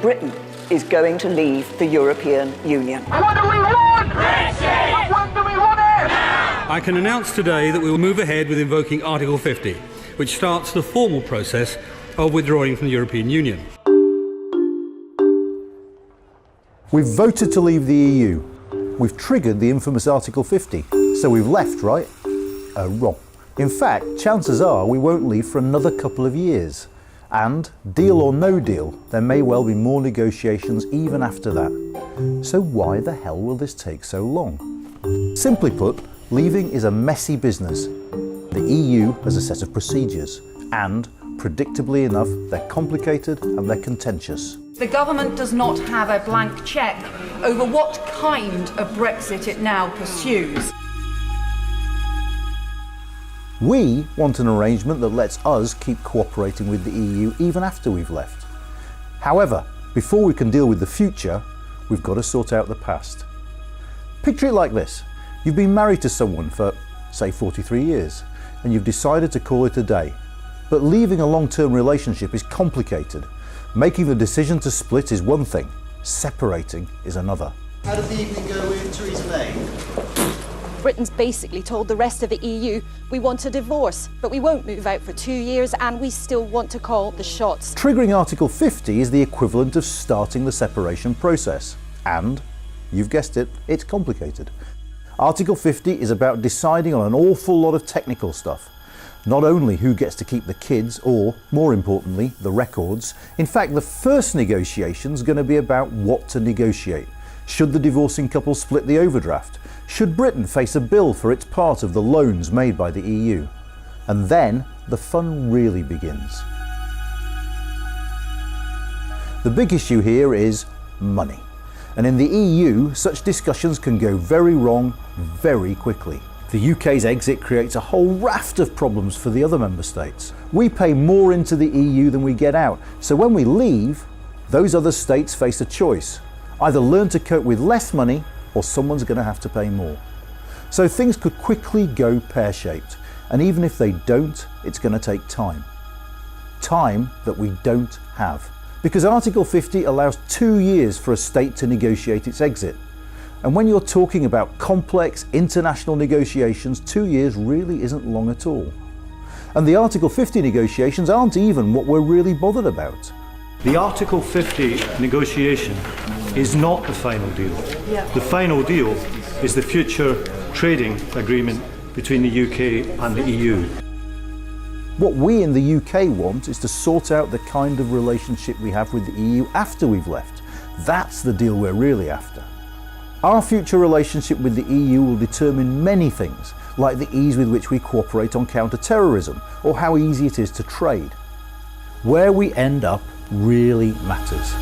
Britain is going to leave the European Union. What do we want? Brexit! When do we want it? Now! I can announce today that we will move ahead with invoking Article 50, which starts the formal process of withdrawing from the European Union. We've voted to leave the EU. We've triggered the infamous Article 50. So we've left, right? Wrong. In fact, chances are we won't leave for another couple of years. And, deal or no deal, there may well be more negotiations even after that. So why the hell will this take so long? Simply put, leaving is a messy business. The EU has a set of procedures, and, predictably enough, they're complicated and they're contentious. The government does not have a blank cheque over what kind of Brexit it now pursues. We want an arrangement that lets us keep cooperating with the EU even after we've left. However, before we can deal with the future, we've got to sort out the past. Picture it like this. You've been married to someone for, say, 43 years, and you've decided to call it a day. But leaving a long-term relationship is complicated. Making the decision to split is one thing, separating is another. How did the evening go with Theresa May? Britain's basically told the rest of the EU we want a divorce, but we won't move out for 2 years and we still want to call the shots. Triggering Article 50 is the equivalent of starting the separation process. And, you've guessed it, it's complicated. Article 50 is about deciding on an awful lot of technical stuff. Not only who gets to keep the kids or, more importantly, the records. In fact, the first negotiation's going to be about what to negotiate. Should the divorcing couple split the overdraft? Should Britain face a bill for its part of the loans made by the EU? And then the fun really begins. The big issue here is money. And in the EU, such discussions can go very wrong very quickly. The UK's exit creates a whole raft of problems for the other member states. We pay more into the EU than we get out, so when we leave, those other states face a choice. Either learn to cope with less money, or someone's going to have to pay more. So things could quickly go pear-shaped, and even if they don't, it's going to take time. Time that we don't have. Because Article 50 allows 2 years for a state to negotiate its exit. And when you're talking about complex international negotiations, 2 years really isn't long at all. And the Article 50 negotiations aren't even what we're really bothered about. The Article 50 negotiation is not the final deal. The final deal is the future trading agreement between the UK and the EU. What we in the UK want is to sort out the kind of relationship we have with the EU after we've left. That's the deal we're really after. Our future relationship with the EU will determine many things, like the ease with which we cooperate on counter-terrorism, or how easy it is to trade. Where we end up really matters.